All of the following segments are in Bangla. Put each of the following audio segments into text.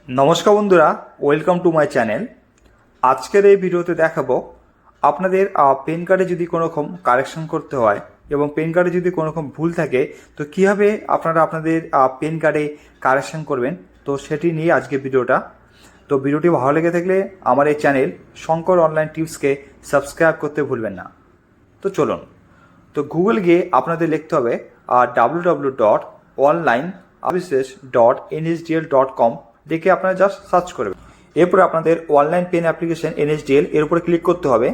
নমস্কার বন্ধুরা, ওয়েলকাম টু মাই চ্যানেল। আজকের এই ভিডিওতে দেখাবো আপনাদের পেন কার্ডে যদি কোনো রকম কারেকশন করতে হয় এবং পেন কার্ডে যদি কোনো রকম ভুল থাকে তো কীভাবে আপনারা আপনাদের পেন কার্ডে কারেকশন করবেন, তো সেটি নিয়ে আজকে ভিডিওটা। তো ভিডিওটি ভালো লেগে থাকলে আমার এই চ্যানেল শঙ্কর অনলাইন টিপসকে সাবস্ক্রাইব করতে ভুলবেন না। তো চলুন, তো গুগল গিয়ে আপনাদের লিখতে হবে www.onlineservices.nsdl.com দেখে আপনারা জাস্ট সার্চ করবেন। এরপরে আপনাদের অনলাইন পেন অ্যাপ্লিকেশন এনএসডিএল এর উপরে ক্লিক করতে হবে।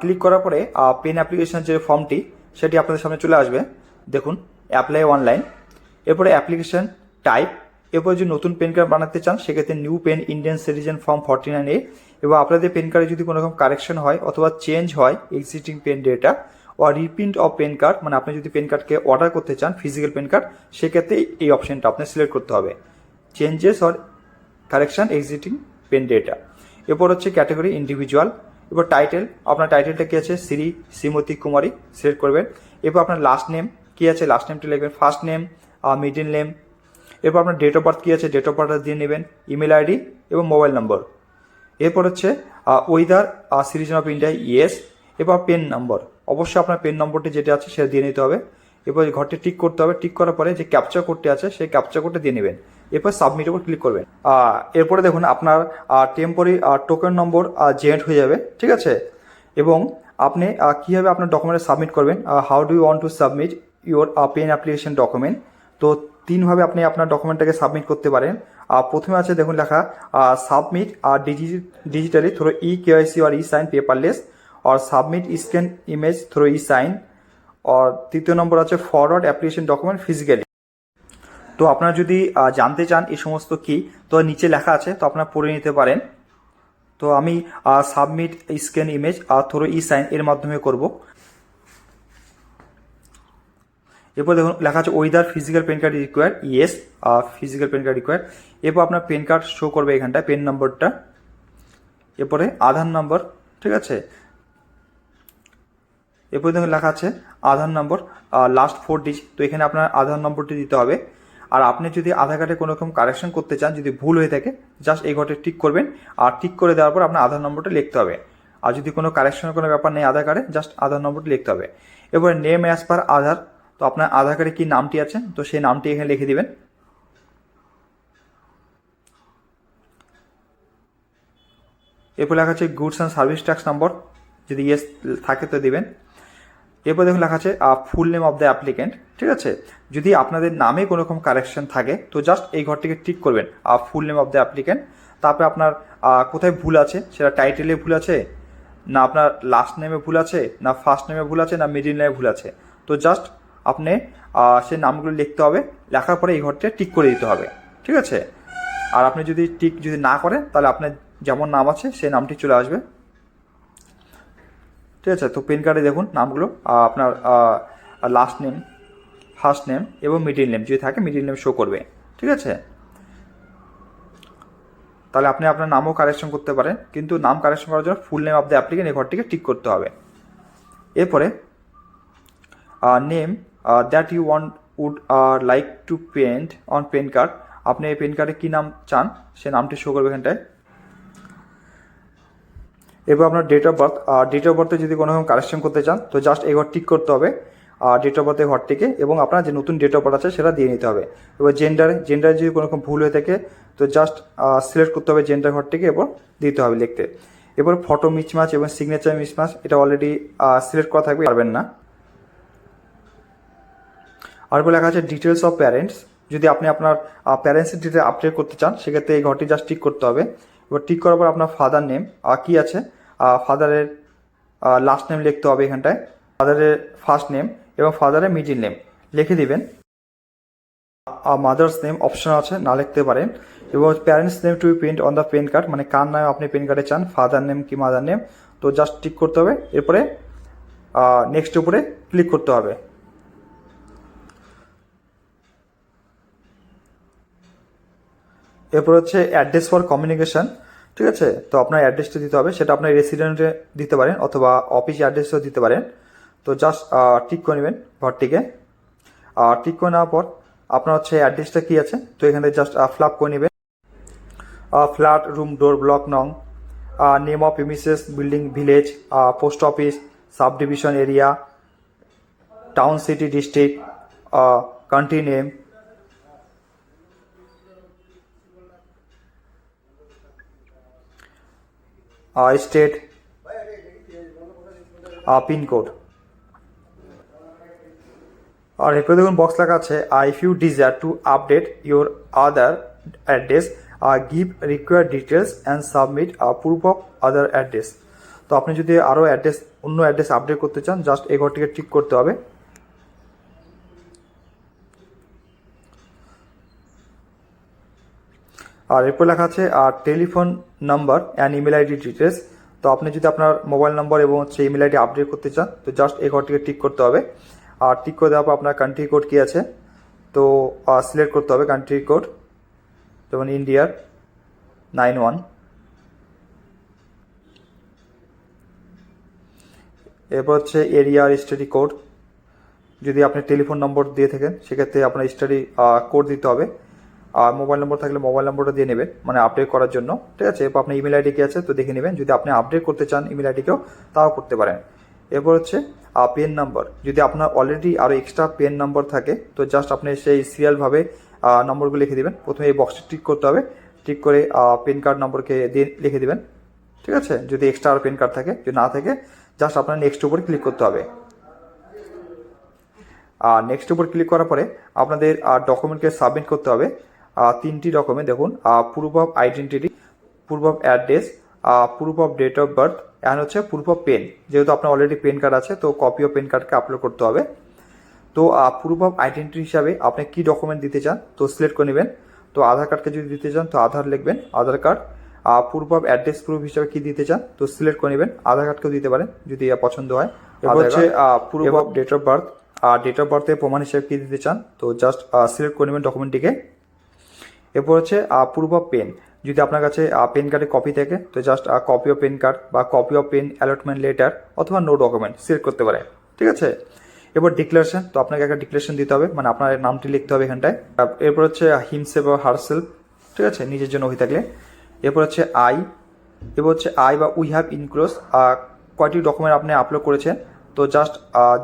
ক্লিক করার পরে পেন অ্যাপ্লিকেশনের যে ফর্মটি সেটি আপনাদের সামনে চলে আসবে। দেখুন, অ্যাপ্লাই অনলাইন, এরপরে অ্যাপ্লিকেশন টাইপ, এরপরে যদি নতুন পেন কার্ড বানাতে চান সেক্ষেত্রে new PAN Indian citizen form 49A। এবং আপনাদের পেন কার্ডে যদি কোনো রকম কারেকশন হয় অথবা চেঞ্জ হয় এক্সিস্টিং পেন ডেটা ও রিপ্রিন্ট অফ পেন কার্ড, মানে আপনি যদি পেন কার্ডকে অর্ডার করতে চান ফিজিক্যাল পেন কার্ড, সেক্ষেত্রে এই অপশনটা আপনি সিলেক্ট করতে হবে, changes or correction existing PAN data. এরপর হচ্ছে ক্যাটাগরি ইন্ডিভিজুয়াল। এরপর টাইটেল, আপনার টাইটেলটা কী আছে, শ্রীমতী কুমারী সিলেক্ট করবেন। এরপর আপনার লাস্ট নেম কী আছে, লাস্ট নেমটা লিখবেন, ফার্স্ট নেম, মিডল নেম। এরপর আপনার ডেট অফ বার্থ কী আছে, ডেট অফ বার্থ দিয়ে নেবেন, ইমেল আইডি এবং মোবাইল নম্বর। এরপর হচ্ছে weather citizen of India, yes. এরপর পেন নম্বর, অবশ্যই আপনার পেন নম্বরটি যেটা আছে সেটা দিয়ে নিতে হবে। এরপর ঘরটি টিক করতে হবে, টিক করার পরে যে ক্যাপচার কোডটি আছে সেই ক্যাপচার কোডটা দিয়ে নেবেন। এরপর সাবমিটের উপর ক্লিক করবেন। এরপরে দেখুন আপনার টেম্পোরারি টোকেন নম্বর জেনারেট হয়ে যাবে, ঠিক আছে। এবং আপনি কীভাবে আপনার ডকুমেন্ট সাবমিট করবেন, how do you want to submit your PAN application document. তো তিনভাবে আপনি আপনার ডকুমেন্টটাকে সাবমিট করতে পারেন। প্রথমে আছে দেখুন লেখা সাবমিট ডিজিটালি থ্রু KYC और साइन पेपरलेस, और submit scan image through sign, और তৃতীয় নম্বর আছে ফরওয়ার্ড অ্যাপ্লিকেশন ডকুমেন্ট ফিজিক্যালি। তো আপনারা যদি জানতে চান এই সমস্ত কি, তো নিচে লেখা আছে, তো আপনারা পড়ে নিতে পারেন। তো আমি submit scan image through sign এর মাধ্যমে করব। এরপর দেখুন লেখা আছে whether physical PAN card require, yes, physical PAN card require. এরপর আপনার পেন কার্ড শো করবে এখানটায় পেন নম্বরটা, এরপরে আধার নম্বর, ঠিক আছে। এরপরে দেখুন লেখা আছে আধার নম্বর লাস্ট 4 ডিজিট, তো এখানে আপনার আধার নম্বরটি দিতে হবে। আর আপনি যদি আধার কার্ডে কোনো রকম কারেকশন করতে চান, যদি ভুল হয়ে থাকে জাস্ট এই ঘরটা টিক করবেন, আর টিক করে দেওয়ার পর আপনার আধার নম্বরটা লিখতে হবে। আর যদি কোনো কারেকশনের কোনো ব্যাপার নেই আধার কার্ডে, জাস্ট আধার নম্বরটি লিখতে হবে। এরপরে নেম অ্যাজ পার আধার, তো আপনার আধার কার্ডে কী নামটি আছে তো সেই নামটি এখানে লিখে দিবেন। এরপর লেখা আছে গুডস অ্যান্ড সার্ভিস ট্যাক্স নম্বর, যদি ইয়েস থাকে তো দিবেন। এরপর দেখুন লেখা আছে ফুল নেম অফ দ্য অ্যাপ্লিকেন্ট, ঠিক আছে। যদি আপনাদের নামে কোনো রকম কারেকশন থাকে তো জাস্ট এই ঘরটিকে টিক করবেন, ফুল নেম অফ দ্য অ্যাপ্লিকেন্ট। তারপরে আপনার কোথায় ভুল আছে, সেটা টাইটেলে ভুল আছে না, আপনার লাস্ট নেমে ভুল আছে না, ফার্স্ট নেমে ভুল আছে না, মিডিল নেমে ভুল আছে, তো জাস্ট আপনি সেই নামগুলো লিখতে হবে। লেখার পরে এই ঘরটা টিক করে দিতে হবে, ঠিক আছে। আর আপনি যদি টিক যদি না করেন তাহলে আপনার যেমন নাম আছে সেই নামটি চলে আসবে, ঠিক আছে। তো পেন কার্ডে দেখুন নামগুলো আপনার লাস্ট নেম, ফার্স্ট নেম এবং মিডিল নেম যদি থাকে মিডিল নেম শো করবে, ঠিক আছে। তাহলে আপনি আপনার নামও কারেকশন করতে পারেন, কিন্তু নাম কারেকশন করার জন্য full name of the applicant এই ঘরটিকে টিক করতে হবে। এরপরে name that you would like to paint on PAN card, আপনি এই পেন কার্ডে কী নাম চান সে নামটি শো করবে এখানটায়। এবার আপনার date of birth, date of বার্থে যদি কোনো রকম কারেকশন করতে চান তো জাস্ট এই ঘর টিক করতে হবে ডেট অফ বার্থের ঘরটিকে, এবং আপনার যে নতুন ডেট অফ বার্থ আছে সেটা দিয়ে নিতে হবে। এবার জেন্ডারে যদি কোনো রকম ভুল হয়ে থাকে তো জাস্ট সিলেক্ট করতে হবে জেন্ডার ঘরটিকে, এরপর দিতে হবে লিখতে। এবার ফটো মিসম্যাচ এবং সিগনেচার মিসম্যাচ এটা অলরেডি সিলেক্ট করা থাকবে, পারবেন না। আর এরপর লেখা আছে ডিটেলস অফ প্যারেন্টস, যদি আপনি আপনার প্যারেন্টসের ডিটেল আপডেট করতে চান সেক্ষেত্রে এই ঘরটি জাস্ট টিক করতে হবে। এবার টিক করার পর আপনার ফাদার নেম কী আছে, ফাদারের লাস্ট নেম লিখতে হবে এখানটায়, ফাদারের ফার্স্ট নেম এবং ফাদারের মিডিল নেম লিখে দিবেন। মাদার্স নেম অপশন আছে, না লিখতে পারেন। এবং parents name to be print on the PAN card, মানে কার নাম আপনি পেন কার্ডে চান, ফাদার নেম কি মাদার নেম, তো জাস্ট টিক করতে হবে। এরপরে নেক্সট উপরে ক্লিক করতে হবে। এরপর হচ্ছে অ্যাড্রেস ফর কমিউনিকেশন, ঠিক আছে। তো আপনার অ্যাড্রেসটা দিতে হবে, সেটা আপনার রেসিডেন্টে দিতে পারেন অথবা অফিস অ্যাড্রেসও দিতে পারেন। তো জাস্ট টিক করে নেবেন ঘরটিকে। টিক করে নেওয়ার পর আপনার হচ্ছে অ্যাড্রেসটা কী আছে, তো এখানে জাস্ট ফিল আপ করে নেবেন। ফ্ল্যাট, রুম, ডোর, ব্লক নং, name of premises, building, village, post office, sub division area, town, city, district, country name, state, pincode. আর এরপরে দেখুন বক্স লেখা আছে if you desire to update your other address give required details and submit proof of other address. তো আপনি যদি আরও অন্য অ্যাড্রেস আপডেট করতে চান, জাস্ট এই ঘরটিকে টিক করতে হবে। আর এরপর লেখা আছে telephone number and email ID details. তো আপনি যদি আপনার মোবাইল নম্বর এবং হচ্ছে ইমেল আইডি আপডেট করতে চান, তো জাস্ট এই ঘরটিকে টিক করতে হবে। আর টিক করে দেওয়ার পর আপনার কান্ট্রি কোড কী আছে, তো সিলেক্ট করতে হবে কান্ট্রি কোড, যেমন ইন্ডিয়ার 91। এরপর হচ্ছে এরিয়া স্টাডি কোড, যদি আপনি টেলিফোন নম্বর দিয়ে থাকেন সেক্ষেত্রে আপনার স্টাডি কোড দিতে হবে। আর মোবাইল নম্বর থাকলে মোবাইল নম্বরটা দিয়ে নেবেন, মানে আপডেট করার জন্য, ঠিক আছে। এরপর আপনার ইমেল আইডি কি আছে তো দেখে নেবেন, যদি আপনি আপডেট করতে চান ইমেল আইডিকেও তাও করতে পারেন। এরপর হচ্ছে পেন নাম্বার, যদি আপনার অলরেডি আরও এক্সট্রা পেন নাম্বার থাকে তো জাস্ট আপনি সেই সিরিয়ালভাবে নম্বরগুলো লিখে দেবেন। প্রথমে এই বক্সটি টিক করতে হবে, টিক করে পেন কার্ড নম্বরকে দিয়ে লিখে দেবেন, ঠিক আছে। যদি এক্সট্রা আর পেন কার্ড থাকে, যদি না থাকে জাস্ট আপনার নেক্সট উপর ক্লিক করতে হবে। নেক্সট উপর ক্লিক করার পরে আপনাদের ডকুমেন্টকে সাবমিট করতে হবে। তিনটি ডকুমেন্ট দেখুন, proof of identity, proof of address, proof of date of birth and হচ্ছে প্রুফ অফ পেন। যেহেতু আপনার অলরেডি পেন কার্ড আছে তো কপি অফ পেন কার্ডকে আপলোড করতে হবে। তো প্রুফ অফ আইডেন্টিটি হিসাবে আপনি কী ডকুমেন্ট দিতে চান তো সিলেক্ট করে নেবেন। তো আধার কার্ডকে যদি দিতে চান তো আধার লিখবেন, Aadhaar card. Proof of address proof হিসাবে কী দিতে চান তো সিলেক্ট করে নেবেন, আধার কার্ডকেও দিতে পারেন যদি পছন্দ হয়। এবার হচ্ছে proof of date of birth, date of বার্থের প্রমাণ হিসেবে কী দিতে চান তো জাস্ট সিলেক্ট করে নেবেন ডকুমেন্টটিকে। এরপর হচ্ছে প্রুফ অফ পেন, যদি আপনার কাছে পেন কার্ডের কপি থাকে তো just copy of pen card বা copy of pan allotment letter অথবা নো ডকুমেন্ট সিলেক্ট করতে পারেন, ঠিক আছে। এরপর ডিক্লারেশন, তো আপনাকে একটা ডিক্লারেশন দিতে হবে, মানে আপনার নামটি লিখতে হবে এখানটায়। এরপর হচ্ছে হিমসেলফ বা হারসেলফ, ঠিক আছে, নিজের জন্য হয়ে থাকলে। এরপর হচ্ছে এরপর হচ্ছে বা উই হ্যাভ ইনক্লোজ কয়টি ডকুমেন্ট আপনি আপলোড করেছেন তো জাস্ট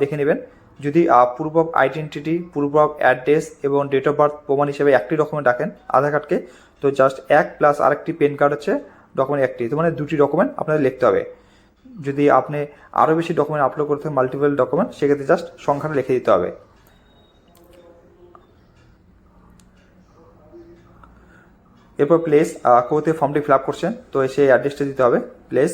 দেখে নেবেন। যদি proof of identity, proof of address এবং ডেট অফ বার্থ প্রমাণ হিসেবে একটি ডকুমেন্ট রাখেন আধার কার্ডকে, তো জাস্ট এক প্লাস আরেকটি পেন কার্ড হচ্ছে ডকুমেন্ট একটি, তো মানে দুটি ডকুমেন্ট আপনাদের লিখতে হবে। যদি আপনি আরও বেশি ডকুমেন্ট আপলোড করতে হয়, মাল্টিপল ডকুমেন্ট, সেক্ষেত্রে জাস্ট সংখ্যাটা লিখে দিতে হবে। এরপর প্লেস, কোথায় ফর্মটি ফিল আপ করছেন তো সেই অ্যাড্রেসটা দিতে হবে, প্লেস,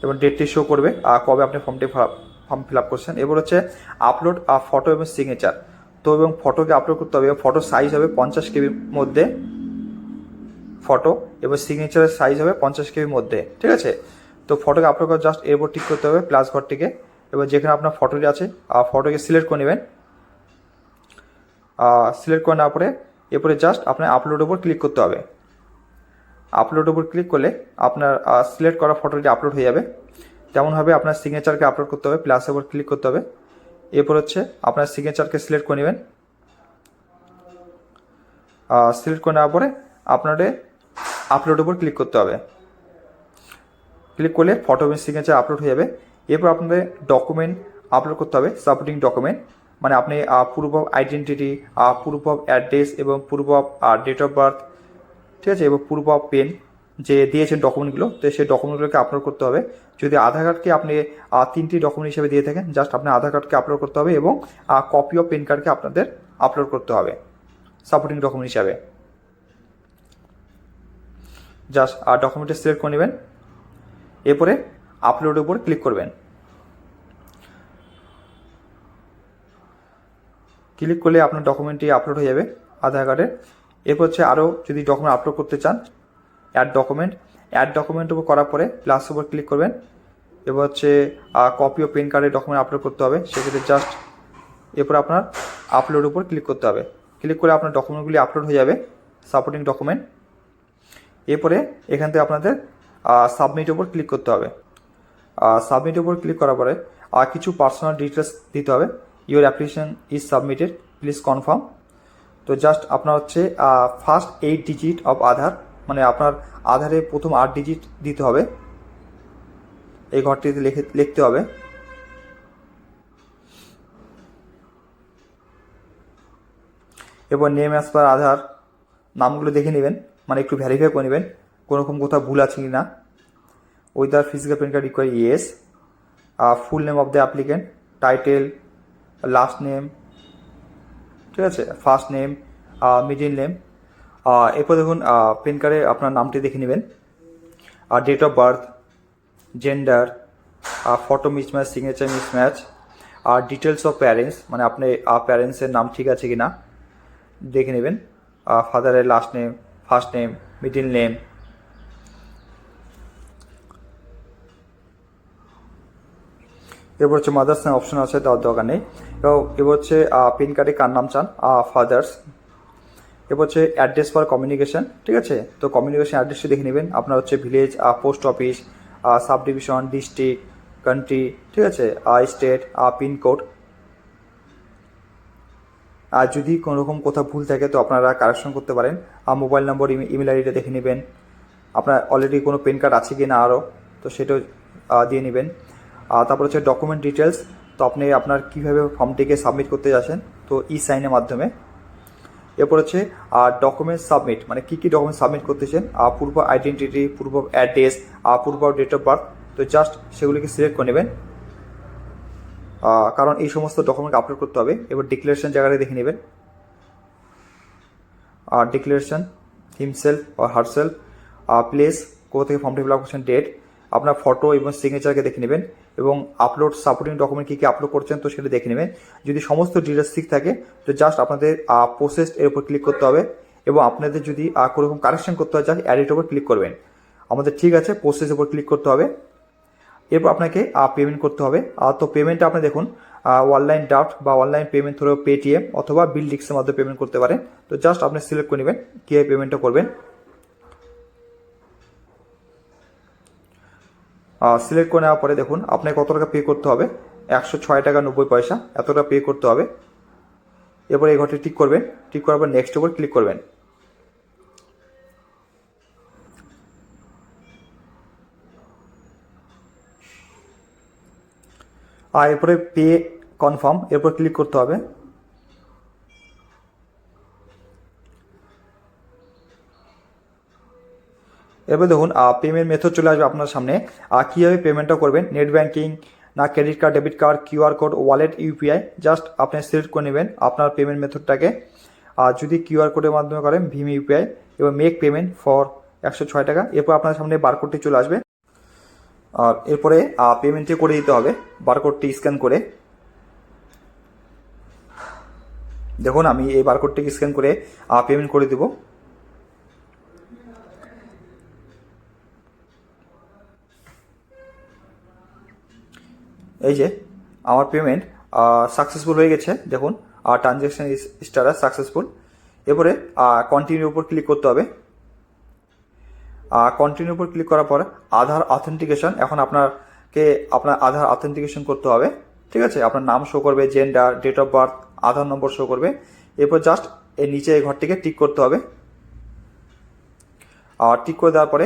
এবং ডেটটি শো করবে কবে আপনি ফর্ম ফিল আপ করছেন। এবার হচ্ছে আপলোড ফটো এবং সিগনেচার, তো এবং ফটোকে আপলোড করতে হবে, এবং ফটো সাইজ হবে 50 কেবির মধ্যে ফটো, এবং সিগনেচারের সাইজ হবে 50 কেবির মধ্যে, ঠিক আছে। তো ফটোকে আপলোড করে জাস্ট এরপর টিক করতে হবে প্লাস ঘরটিকে, এবার যেখানে আপনার ফটোটি আছে ফটোকে সিলেক্ট করে নেবেন। সিলেক্ট করে নেওয়ার পরে এরপরে জাস্ট আপনার আপলোডের উপর ক্লিক করতে হবে। আপলোডের উপর ক্লিক করলে আপনার সিলেক্ট করা ফটোটি আপলোড হয়ে যাবে। তেমনভাবে আপনার সিগনেচারকে আপলোড করতে হবে, প্লাসের উপর ক্লিক করতে হবে। এরপর হচ্ছে আপনার সিগনেচারকে সিলেক্ট করে নেবেন। সিলেক্ট করে নেওয়ার পরে আপনাদের আপলোডের উপর ক্লিক করতে হবে। ক্লিক করলে ফটো এবং সিগনেচার আপলোড হয়ে যাবে। এরপর আপনাদের ডকুমেন্ট আপলোড করতে হবে, সাপোর্টিং ডকুমেন্ট, মানে আপনি proof of identity, proof of address এবং proof of date of birth, ঠিক আছে, এবং প্রুফ অফ পেন যে দিয়েছেন ডকুমেন্টগুলো, তো সেই ডকুমেন্টগুলোকে আপলোড করতে হবে। যদি আধার কার্ডকে আপনি 3টি ডকুমেন্ট হিসেবে দিয়ে থাকেন জাস্ট আপনার আধার কার্ডকে আপলোড করতে হবে, এবং কপি অফ পেন কার্ডকে আপনাদের আপলোড করতে হবে সাপোর্টিং ডকুমেন্ট হিসাবে। জাস্ট ডকুমেন্টে সিলেক্ট করে নেবেন, এরপরে আপলোডের উপর ক্লিক করবেন। ক্লিক করলে আপনার ডকুমেন্টটি আপলোড হয়ে যাবে আধার কার্ডের। এরপর হচ্ছে আরও যদি ডকুমেন্ট আপলোড করতে চান অ্যাড ডকুমেন্টের উপর করার পরে প্লাস উপর ক্লিক করবেন। এবার হচ্ছে কপি ও পেন কার্ডের ডকুমেন্ট আপলোড করতে হবে, সেক্ষেত্রে জাস্ট এরপর আপনার আপলোড উপর ক্লিক করতে হবে। ক্লিক করে আপনার ডকুমেন্টগুলি আপলোড হয়ে যাবে, সাপোর্টিং ডকুমেন্ট। এরপরে এখান থেকে আপনাদের সাবমিট উপর ক্লিক করতে হবে। সাবমিট উপর ক্লিক করার পরে আর কিছু পার্সোনাল ডিটেলস দিতে হবে। Your application is submitted, please confirm. তো জাস্ট আপনার হচ্ছে ফার্স্ট 8 ডিজিট অফ আধার, মানে আপনার আধারে প্রথম 8 ডিজিট দিতে হবে, এই ঘরটিতে লিখতে হবে। এরপর নেম অ্যাজ পার আধার, নামগুলো দেখে নেবেন, মানে একটু ভ্যারিফাই করে নেবেন কোনো রকম কোথাও ভুল আছে কি না। Wither physical pan card require, yes. Full name of the applicant, title, last name, ঠিক আছে, ফার্স্ট নেম, মিডিল নেম। এরপর দেখুন প্যান কার্ডে আপনার নামটি দেখে নেবেন, আর date of birth, gender, photo mismatch, signature mismatch, আর ডিটেলস অফ প্যারেন্টস, মানে আপনি প্যারেন্টসের নাম ঠিক আছে কি না দেখে নেবেন, ফাদারের last name, first name, middle name. এরপর হচ্ছে মাদার্স নেম অপশন আছে, দেওয়ার দরকার নেই। এবার হচ্ছে প্যান কার্ডে কার নাম চান, ফাদার্স। এরপর হচ্ছে অ্যাড্রেস ফর কমিউনিকেশন, ঠিক আছে, তো কমিউনিকেশন অ্যাড্রেসটি দেখে নেবেন আপনার হচ্ছে village, post office, sub division, district, country, ঠিক আছে, স্টেট, পিনকোড। আর যদি কোনো রকম কোথাও ভুল থাকে তো আপনারা কারেকশন করতে পারেন। আর মোবাইল নম্বর, ইমেল আইডিটা দেখে নেবেন, আপনার অলরেডি কোনো প্যান কার্ড আছে কি না আরও, তো সেটাও দিয়ে নেবেন। তারপর হচ্ছে ডকুমেন্ট ডিটেলস, তো আপনি আপনার কীভাবে ফর্মটিকে সাবমিট করতে যাচ্ছেন, তো সাইনের মাধ্যমে। এরপর হচ্ছে ডকুমেন্ট সাবমিট, মানে কী কী ডকুমেন্ট সাবমিট করতেছেন, পূর্ব identity, Purba address, Purba date of birth, তো জাস্ট সেগুলিকে সিলেক্ট করে নেবেন, কারণ এই সমস্ত ডকুমেন্ট আপলোড করতে হবে। এবার ডিক্লারেশন জায়গাটা দেখে নেবেন, declaration, himself or herself, place, কোথা থেকে ফর্মটি ফিল আপ করছেন, ডেট, আপনার ফটো এবং সিগনেচারকে দেখে নেবেন, এবং আপলোড সাপোর্টিং ডকুমেন্ট কী কী আপলোড করছেন তো সেটা দেখে নেবেন। যদি সমস্ত ডিটেলস ঠিক থাকে তো জাস্ট আপনাদের প্রসেস এর উপর ক্লিক করতে হবে, এবং আপনাদের যদি কোনো রকম কারেকশন করতে হয় জাস্ট অ্যাডিট ওপর ক্লিক করবেন। আমাদের ঠিক আছে, প্রসেসের উপর ক্লিক করতে হবে। এরপর আপনাকে পেমেন্ট করতে হবে। তো পেমেন্টটা আপনি দেখুন অনলাইন ড্রাফট বা অনলাইন পেমেন্ট থ্রু পেটিএম অথবা বিল ডিক্সের মাধ্যমে পেমেন্ট করতে পারেন। তো জাস্ট আপনি সিলেক্ট করে নেবেন কীভাবে পেমেন্টটা করবেন। সিলেক্ট করে নেওয়ার পরে দেখুন আপনাকে কত টাকা পে করতে হবে, 106 টাকা 90 পয়সা, এত টাকা পে করতে হবে। এরপর এই ঘরটি টিক করবেন, টিক করার পর নেক্সট উপর ক্লিক করবেন। আর এরপরে পে কনফার্ম, এরপর ক্লিক করতে হবে। এরপর দেখুন পেমেন্ট মেথড চলে আসবে আপনার সামনে। কীভাবে পেমেন্টটা করবেন, নেট ব্যাঙ্কিং না credit card, debit card, QR code, wallet, UPI, just আপনি সিলেক্ট করে নেবেন আপনার পেমেন্ট মেথডটাকে। আর যদি কিউআর কোডের মাধ্যমে করেন ভীম ইউপিআই, এবার মেক পেমেন্ট ফর 106 টাকা। এরপর আপনার সামনে বারকোডটি চলে আসবে, আর এরপরে পেমেন্টটি করে দিতে হবে বারকোডটি স্ক্যান করে। দেখুন আমি এই বারকোডটিকে স্ক্যান করে পেমেন্ট করে দেব। এই যে আমার পেমেন্ট সাকসেসফুল হয়ে গেছে, দেখুন ট্রানজ্যাকশন স্ট্যাটাস সাকসেসফুল। এরপরে কন্টিনিউর উপর ক্লিক করতে হবে। কন্টিনিউর উপর ক্লিক করার পর আধার অথেন্টিকেশন, এখন আপনার আধার অথেন্টিকেশন করতে হবে, ঠিক আছে, আপনার নাম শো করবে, gender, date of birth, Aadhaar number show করবে। এরপর জাস্ট এর নিচে এই ঘরটিকে টিক করতে হবে। আর টিক করে দেওয়ার পরে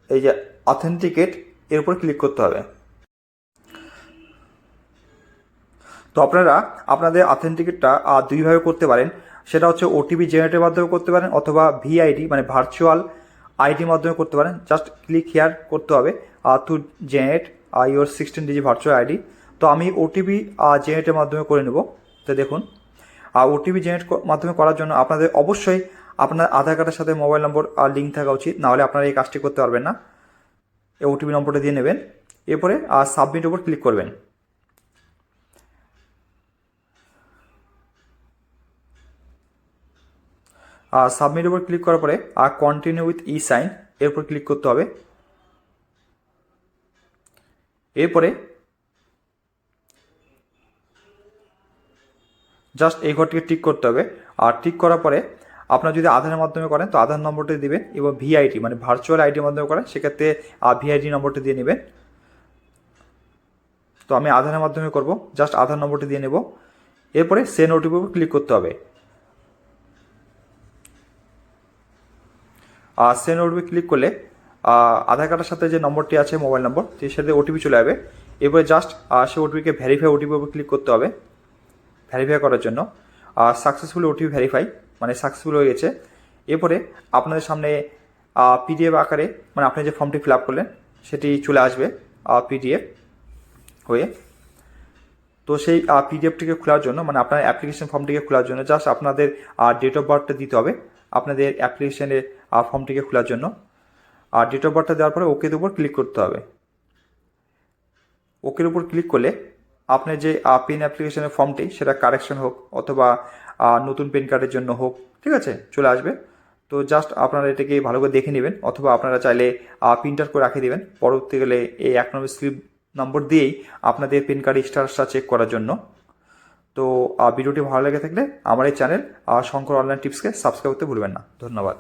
এই যে অথেন্টিকেট এর উপর ক্লিক করতে হবে। তো আপনারা আপনাদের অথেন্টিকেটটা দুইভাবে করতে পারেন, সেটা হচ্ছে ওটিপি জেনারেটের মাধ্যমে করতে পারেন অথবা ভিআইডি মানে ভার্চুয়াল আইডির মাধ্যমে করতে পারেন। জাস্ট ক্লিক হিয়ার করতে হবে to generate your 16 digit virtual ID. তো আমি ওটিপি জেনারেটের মাধ্যমে করে নেব। তো দেখুন ওটিপি জেনারেট মাধ্যমে করার জন্য আপনাদের অবশ্যই আপনার আধার কার্ডের সাথে মোবাইল নম্বর লিঙ্ক থাকা উচিত, নাহলে আপনারা এই কাজটি করতে পারবেন না। এই ওটিপি নম্বরটা দিয়ে নেবেন, এরপরে সাবমিট উপর ক্লিক করবেন। সাবমিট উপর ক্লিক করার পরে কন্টিনিউ উইথ ই সাইন এর উপর ক্লিক করতে হবে। এরপরে জাস্ট এই ঘরটিকে টিক করতে হবে। আর টিক করার পরে আপনার যদি আধারের মাধ্যমে করেন তো আধার নম্বরটা দিবেন, এবং ভিআইডি মানে ভার্চুয়াল আইডির মাধ্যমে করেন সেক্ষেত্রে ভিআইডি নম্বরটা দিয়ে নেবেন। তো আমি আধারের মাধ্যমে করব, জাস্ট আধার নম্বরটি দিয়ে নেব। এরপরে সেন্ড ওটিপি উপর ক্লিক করতে হবে। সেন্ড ওটিপি ক্লিক করলে আধার কার্ডের সাথে যে নম্বরটি আছে মোবাইল নম্বর, সেই সাথে ওটিপি চলে যাবে। এরপরে জাস্ট সেই ওটিপিকে ভেরিফাই ওটিপি উপর ক্লিক করতে হবে ভেরিফাই করার জন্য। সাকসেসফুলি ওটিপি ভেরিফাই, মানে সাকসেসফুল হয়ে গেছে। এরপরে আপনাদের সামনে পিডিএফ আকারে, মানে আপনি যে ফর্মটি ফিল আপ করলেন সেটি চলে আসবে পিডিএফ হয়ে। তো সেই পিডিএফটিকে খোলার জন্য, মানে আপনার অ্যাপ্লিকেশন ফর্মটিকে খোলার জন্য জাস্ট আপনাদের ডেট অফ বার্থটা দিতে হবে আপনাদের অ্যাপ্লিকেশনের ফর্মটিকে খোলার জন্য। আর ডেট অফ বার্থটা দেওয়ার পরে ওকের উপর ক্লিক করতে হবে। ওকের উপর ক্লিক করলে আপনার যে পেন অ্যাপ্লিকেশনের ফর্মটি সেটা কারেকশন হোক অথবা নতুন পেন কার্ডের জন্য হোক, ঠিক আছে, চলে আসবে। তো জাস্ট আপনারা এটাকে ভালো করে দেখে নেবেন, অথবা আপনারা চাইলে প্রিন্ট আউট করে রাখে দেবেন পরবর্তীকালে এই 1 নম্বর স্লিপ নম্বর দিয়েই আপনাদের পেন কার্ড স্ট্যাটাসটা চেক করার জন্য। তো ভিডিওটি ভালো লেগে থাকলে আমার এই চ্যানেল শঙ্কর অনলাইন টিপসকে সাবস্ক্রাইব করতে ভুলবেন না। ধন্যবাদ।